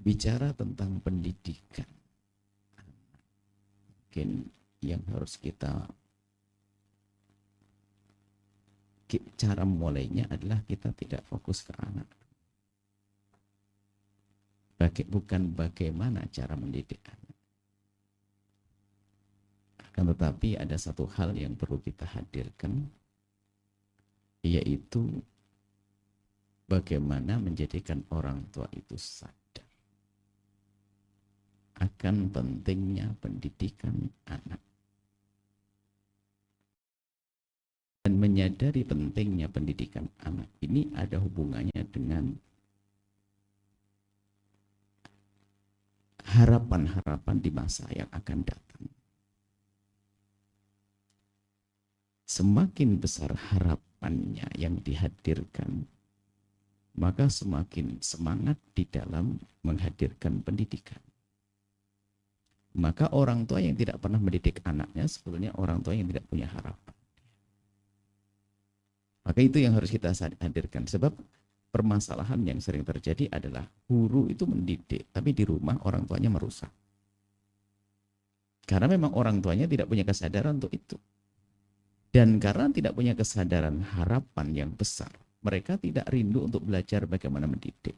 bicara tentang pendidikan, mungkin yang harus cara mulainya adalah kita tidak fokus ke anak. Bukan bagaimana cara mendidik anak. Akan tetapi ada satu hal yang perlu kita hadirkan, yaitu bagaimana menjadikan orang tua itu sadar akan pentingnya pendidikan anak. Dan menyadari pentingnya pendidikan anak ini ada hubungannya dengan harapan-harapan di masa yang akan datang. Semakin besar harapannya yang dihadirkan, maka semakin semangat di dalam menghadirkan pendidikan. Maka orang tua yang tidak pernah mendidik anaknya sebetulnya orang tua yang tidak punya harapan. Maka itu yang harus kita hadirkan. Sebab permasalahan yang sering terjadi adalah guru itu mendidik, tapi di rumah orang tuanya merusak. Karena memang orang tuanya tidak punya kesadaran untuk itu. Dan karena tidak punya kesadaran harapan yang besar, mereka tidak rindu untuk belajar bagaimana mendidik.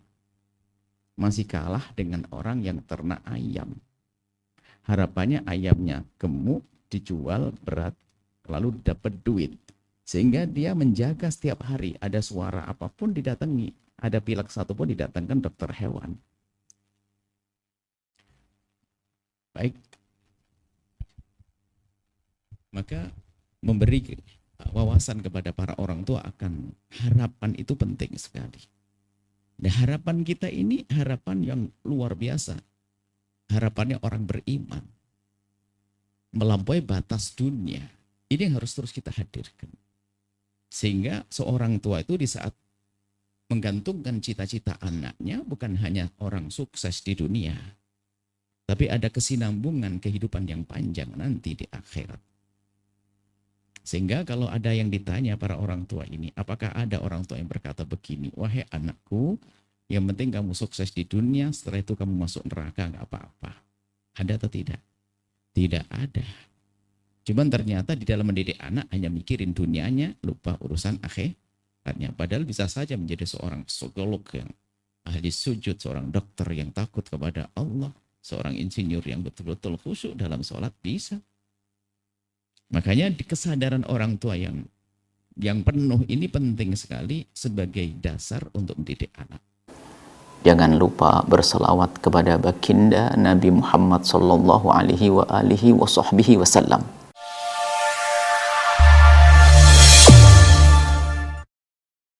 Masih kalah dengan orang yang ternak ayam. Harapannya ayamnya gemuk, dijual berat, lalu dapat duit. Sehingga dia menjaga setiap hari, ada suara apapun didatangi, ada pilek satu pun didatangkan dokter hewan. Baik. Maka memberi wawasan kepada para orang tua akan harapan itu penting sekali. Dan harapan kita ini harapan yang luar biasa. Harapannya orang beriman. Melampaui batas dunia. Ini yang harus terus kita hadirkan. Sehingga seorang tua itu di saat menggantungkan cita-cita anaknya bukan hanya orang sukses di dunia. Tapi ada kesinambungan kehidupan yang panjang nanti di akhirat. Sehingga kalau ada yang ditanya para orang tua ini, apakah ada orang tua yang berkata begini, wahai anakku, yang penting kamu sukses di dunia, setelah itu kamu masuk neraka, nggak apa-apa. Ada atau tidak? Tidak ada. Cuman ternyata di dalam mendidik anak hanya mikirin dunianya, lupa urusan akhiratnya. Padahal bisa saja menjadi seorang psikolog yang ahli sujud, seorang dokter yang takut kepada Allah, seorang insinyur yang betul-betul khusyuk dalam sholat, bisa. Makanya kesadaran orang tua yang penuh ini penting sekali sebagai dasar untuk mendidik anak. Jangan lupa berselawat kepada baginda Nabi Muhammad sallallahu alaihi wa alihi wa sahbihi wasallam.